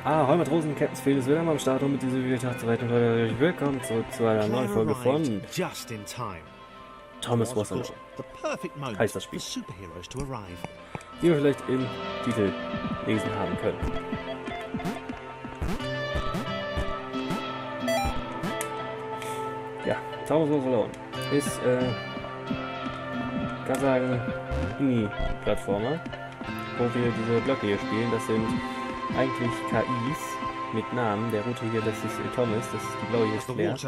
Ahoi Matrosen, Cpt.Spheal ist wieder mal am Start und mit dieser Videotag und heute willkommen zurück zu einer neuen Folge von Thomas Was Alone. Heißt das Spiel. Wie wir vielleicht im Titel lesen haben können. Ja, Thomas Was Alone ist, kann sagen, Indie-Plattformer, wo wir diese Blöcke hier spielen. Das sind eigentlich KIs mit Namen. Der rote hier, das ist Thomas, das ist die blaue hier ist Claire. Und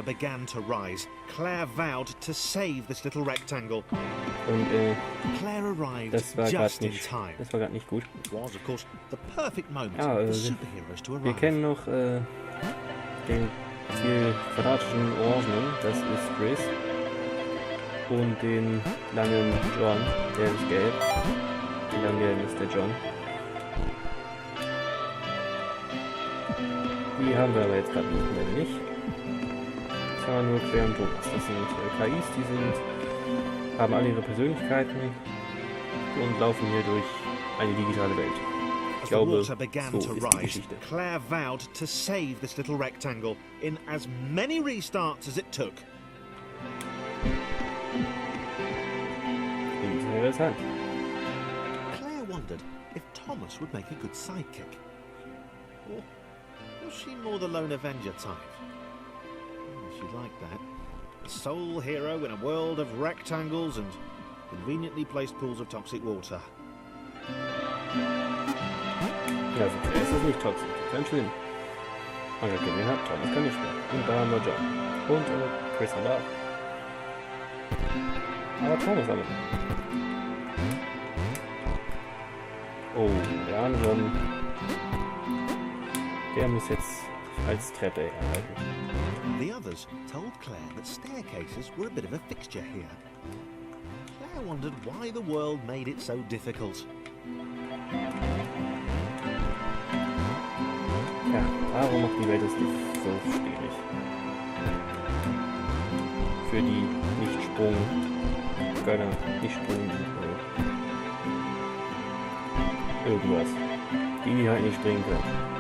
das war gerade nicht gut. Ja, wir kennen noch den viel quadratischen Orangenen, das ist Chris. Und den langen John, der ist gelb. Den langen gelben ist der John. Die haben wir aber jetzt gerade nicht. Das haben wir nur Claire und Thomas. Das sind KIs, die haben alle ihre Persönlichkeiten und laufen hier durch eine digitale Welt. Ich glaube, so ist die Geschichte. Claire vowed to save this little rectangle in as many restarts as it took. Interessant. Claire wondered if Thomas would make a good sidekick. Or was she more the lone Avenger type? She liked that. A sole hero in a world of rectangles and conveniently placed pools of toxic water. Ja, für Claire ist das nicht toxisch. Kein schlimm. Man hat gesehen, Thomas kann nicht mehr. Und da haben wir John. Und Chris haben wir auch. Aber Thomas haben wir. Oh, der John. Der muss jetzt als Treppe erhalten. The others told Claire that staircases were a bit of a fixture here. Claire wondered why the world made it so difficult. Ja, warum macht die Welt es so schwierig? Für die Nicht-Sprung-Gönner, Nicht-Sprung, irgendwas. Die halt nicht springen können.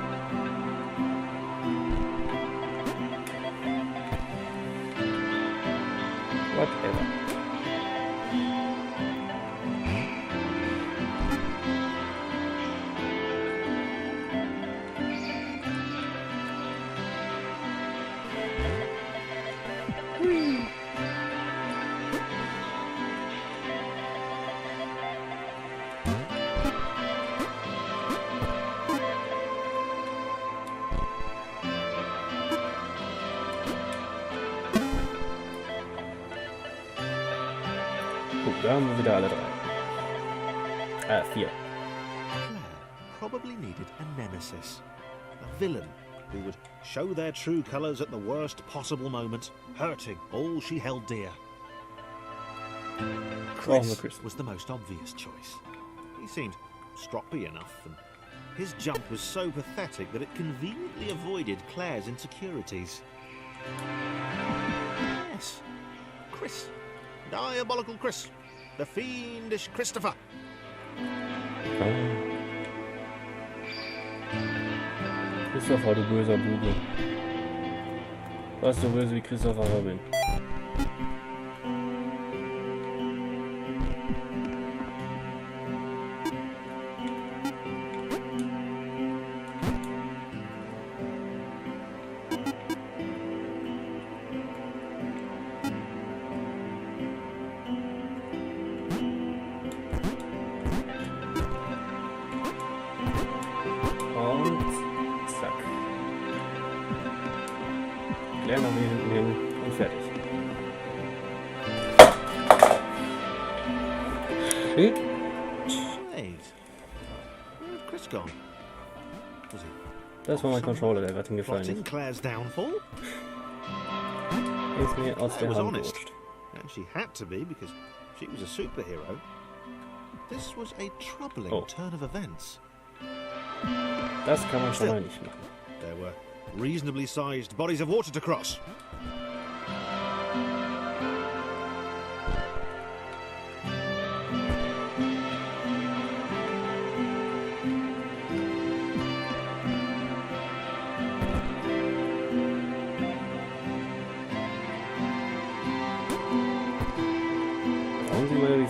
Whatever. Gut, da haben wir wieder alle 3. 4. Claire probably needed a nemesis. A villain who would show their true colours at the worst possible moment, hurting all she held dear. Chris was the most obvious choice. He seemed stroppy enough, and his jump was so pathetic that it conveniently avoided Claire's insecurities. Yes, Chris. Diabolical Chris. The fiendish Christopher. Christopher, du böser Bube. Was so böse wie Christopher Robin. Nach mir hinten hin und fertig. Shit. Wait. Where's Chris gone? Das war mein Controller, der gerade hingefallen ist. Claire's downfall? Ist mir aus der Hand gerutscht. And she had to be because she was a superhero. This was a troubling turn of events. Das kann man schon mal nicht machen. There were reasonably sized bodies of water to cross.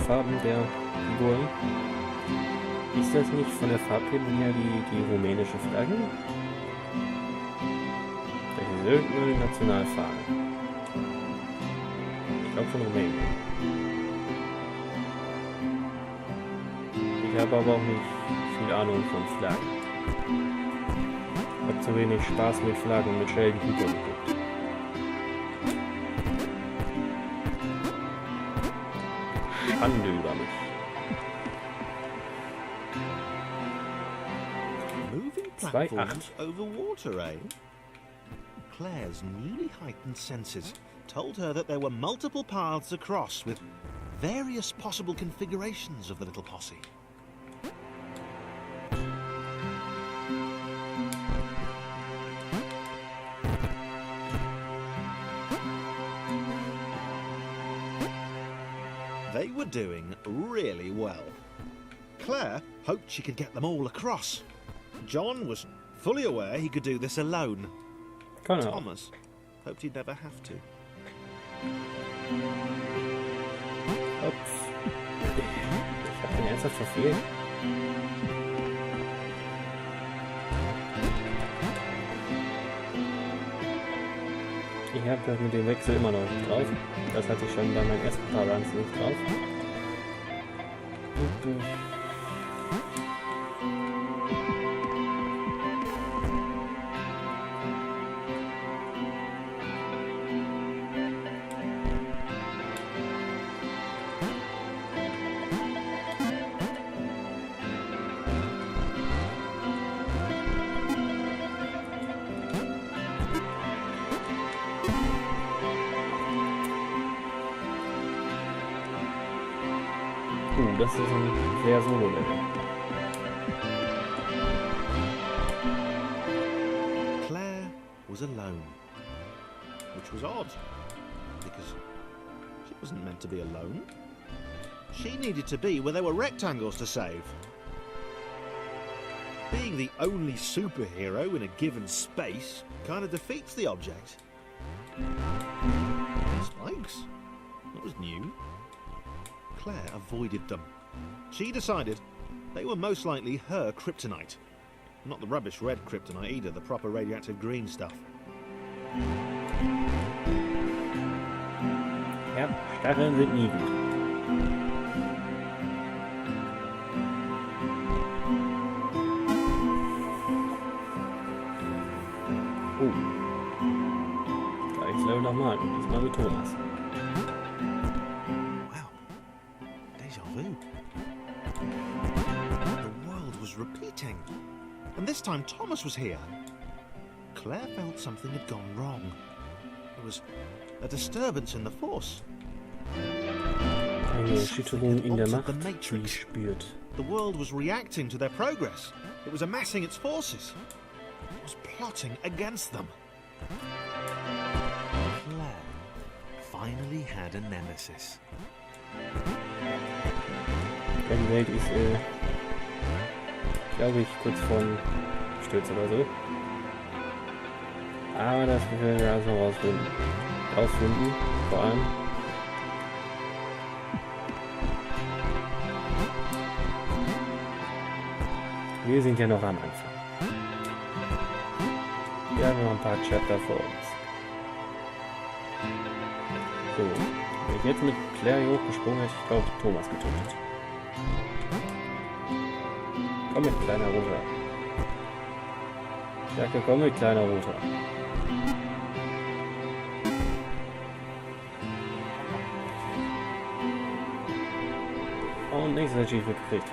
Farben der Figuren. Ist das nicht von der Farbgebung her die rumänische Flagge? Das ist irgendeine Nationalfarbe. Ich glaube von Rumänien. Ich habe aber auch nicht viel Ahnung von Flaggen. Ich habe zu wenig Spaß mit Flaggen mit Sheldon Cooper geguckt. Schande über mich. Moving platforms over water, eh? Claire's newly heightened senses told her that there were multiple paths across with various possible configurations of the little posse. They were doing really well. Claire hoped she could get them all across. John was fully aware he could do this alone. Thomas hoped he'd never have to. Ups. Ich hab den ernsthaft verfehlt. Ich habe das mit dem Wechsel immer noch nicht drauf. Das hatte ich schon bei meinen ersten paar Runs nicht drauf. Das ist ein sehr Solo-Level. Claire was alone, which was odd, because she wasn't meant to be alone. She needed to be where there were rectangles to save. Being the only superhero in a given space kind of defeats the object. Spikes? That was new. Claire avoided them. She decided they were most likely her kryptonite. Not the rubbish red kryptonite either, the proper radioactive green stuff. Ja, Stacheln sind nie gut. Oh. Gleiches Level nochmal, diesmal mit Thomas. Repeating, and this time Thomas was here. Claire felt something had gone wrong. There was a disturbance in the force. Eine Erschütterung in der Macht, die spürt. The world was reacting to their progress. It was amassing its forces. It was plotting against them. Claire finally had a nemesis. Die Welt ist glaube ich, kurz vorm Sturz oder so. Aber das werden wir also rausfinden. Vor allem. Wir sind ja noch am Anfang. Wir haben noch ein paar Chapter vor uns. So, wenn ich jetzt mit Claire hier hochgesprungen hätte, ich glaube Thomas getötet. Komm mit, kleiner Roter. Jacke, komm mit, kleiner Roter. Und nächstes Achievement gekriegt.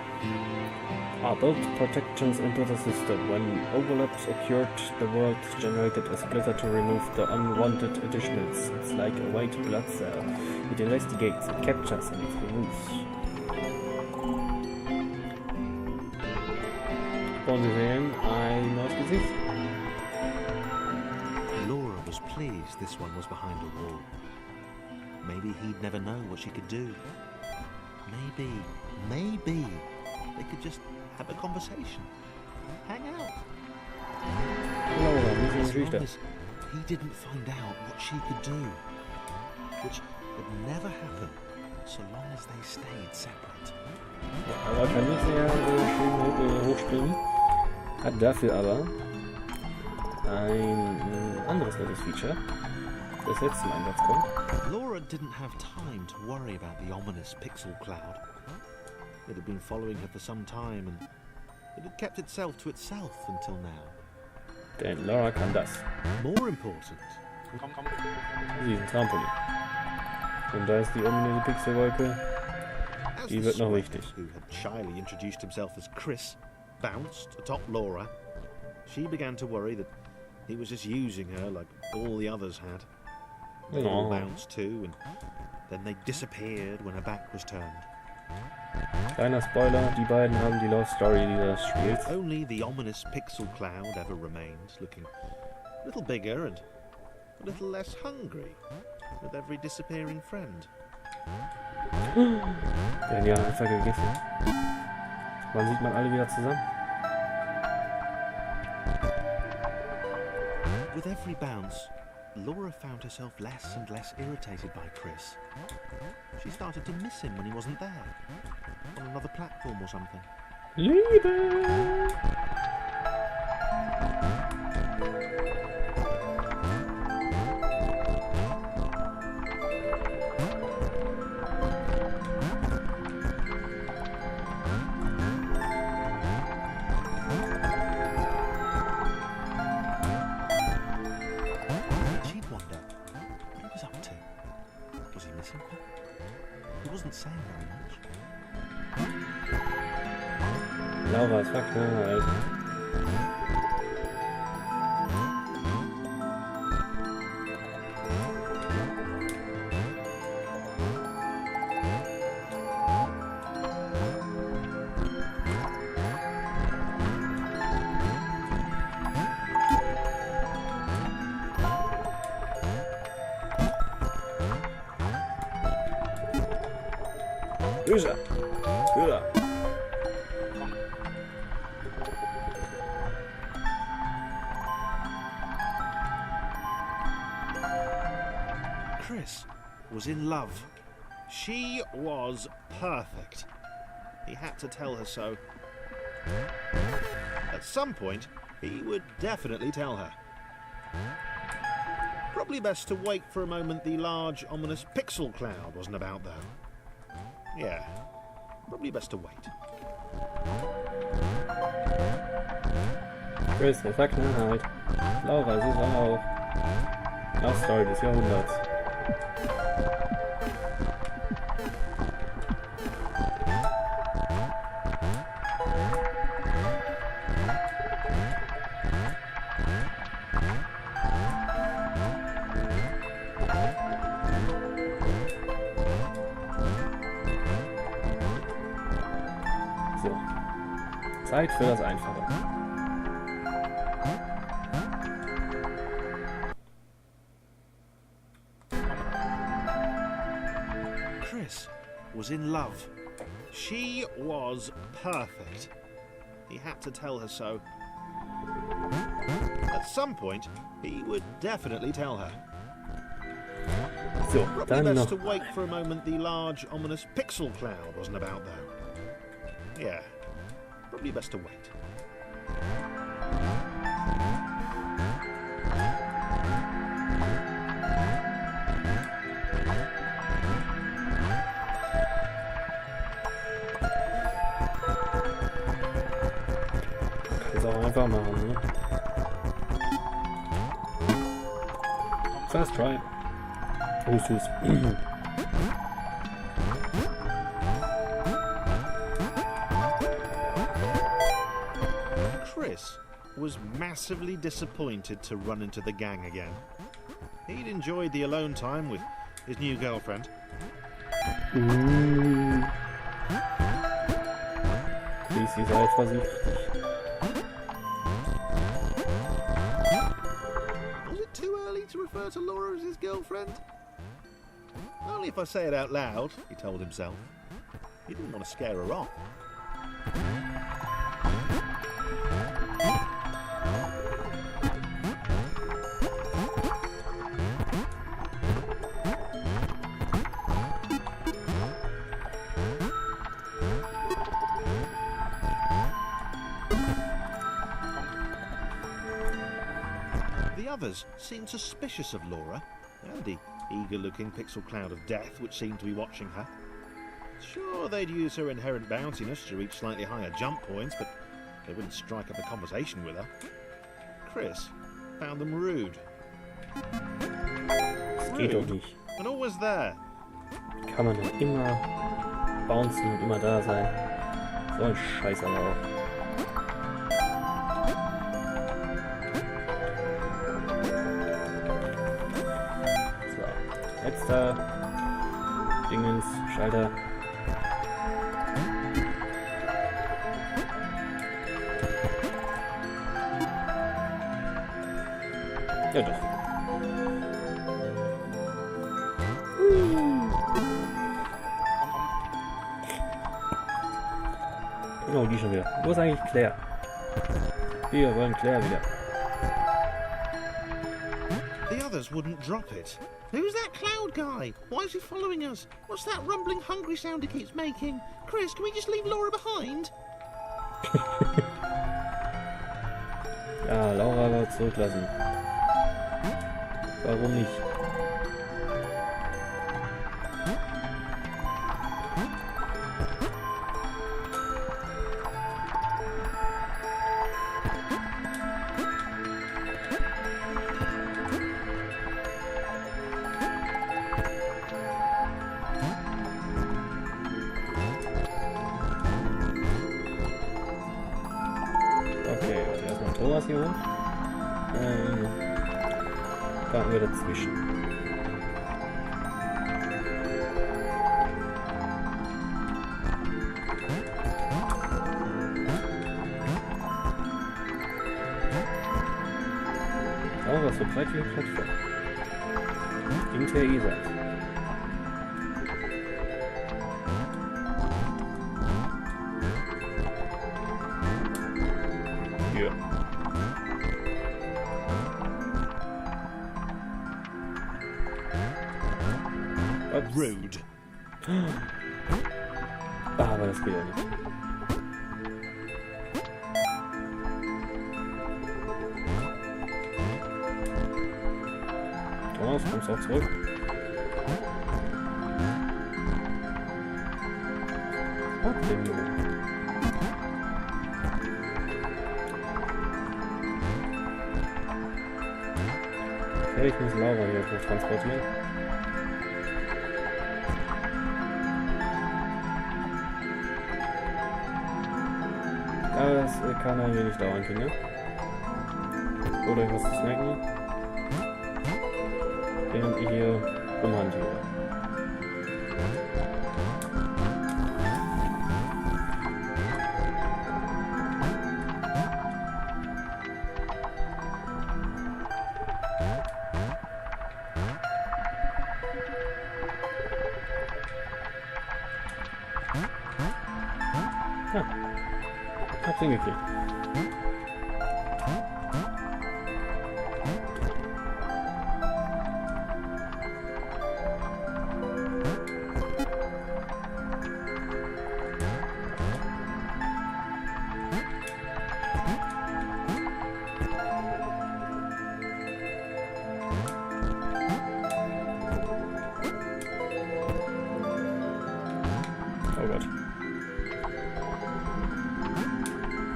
Build protections into the system. When overlaps occurred, the world generated a splitter to remove the unwanted additionals. It's like a white blood cell. It investigates, it captures, and it removes. Und wir sehen ein neues Gesicht. Laura was pleased this one was behind a wall. Maybe he'd never know what she could do. Maybe they could just have a conversation. Hang out. Laura, wie As ist long die as he didn't find out what she could do. Which would never happen, so long as they stayed separate. Ja, aber kann nicht sehr schön hochspringen. Hat dafür aber ein anderes nettes Feature, das jetzt zum Einsatz kommt. Laura didn't have time to worry about the ominous pixel cloud. It had been following her for some time and it had kept itself to itself until now. Denn Laura kann das. More important. Sie ist ein Trampolin. Und da ist die ominöse Pixelwolke. Die wird noch wichtig. Who had shyly introduced himself as Chris bounced atop Laura, she began to worry that he was just using her like all the others had. They all bounced too, and then they disappeared when her back was turned. Kleiner Spoiler, die beiden haben die Lovestory dieses Spiels. Only the ominous pixel cloud ever remains, looking a little bigger and a little less hungry with every disappearing friend. Werden ja einfach gegessen. Wann sieht man alle wieder zusammen? With every bounce, Laura found herself less and less irritated by Chris. She started to miss him when he wasn't there, on another platform or something. Liebe! Laura ist verknallt. Höher! Höher! Chris was in love. She was perfect. He had to tell her so. At some point, he would definitely tell her. Probably best to wait for a moment the large, ominous pixel cloud wasn't about, though. Yeah, probably best to wait. Chris ist verknallt. Laura ist es auch. Lovestory des Jahrhunderts. So, Zeit für das Einfache. Chris was in love. She was perfect. He had to tell her so. At some point, he would definitely tell her. So, Probably dann best noch. to wait for a moment the large, ominous pixel cloud wasn't about, though. Yeah, probably best to wait. Kannst auch einfach machen, ne? First try. Oh, süß. Chris was massively disappointed to run into the gang again. He'd enjoyed the alone time with his new girlfriend. Chris ist eifersüchtig. Was it too early to refer to Laura as his girlfriend? Only if I say it out loud, he told himself. He didn't want to scare her off. The others seemed suspicious of Laura, and the eager-looking pixel cloud of death which seemed to be watching her. Sure, they'd use her inherent bounciness to reach slightly higher jump points, but they wouldn't strike up a conversation with her. Chris found them rude. Das geht doch nicht. And always there. Kann man doch immer bouncen und immer da sein. So ein Scheiß aber auch. So, letzter Dingens, Schalter. Ja doch. Genau, die schon wieder. Wo ist eigentlich Claire? Wir wollen Claire wieder. The others wouldn't drop it. Who's that cloud guy? Why is he following us? What's that rumbling hungry sound he keeps making? Chris, can we just leave Laura behind? Ja, Laura aber zurücklassen. Warum nicht? Okay, also erstmal Thomas hier hoch. Warten wir dazwischen. Oh, was so breit wie eine Plattform. Hinter ihr seid. Ja. Rude. Aber das geht ja nicht. Thomas, kommst du auch zurück? Okay. Okay, ich muss Laura hier hoch transportieren. Aber das kann ein wenig dauern, Kinder. Oder ich muss zu snacken. Während ich hier rumhantiere. Ja. Hab's hingekriegt. Oh Gott.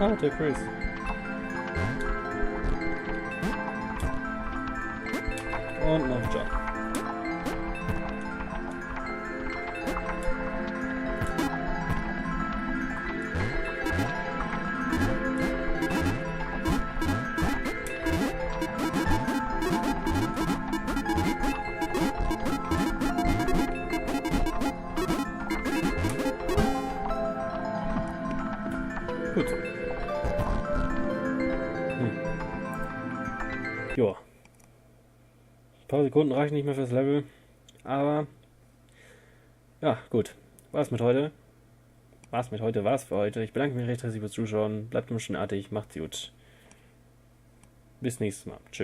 Ah, der Chris. Und noch ein Job. Gut. Ja. Ein paar Sekunden reichen nicht mehr fürs Level. Aber ja, gut. War's für heute. Ich bedanke mich recht herzlich fürs Zuschauen. Bleibt unschönartig. Macht's gut. Bis nächstes Mal. Tschö.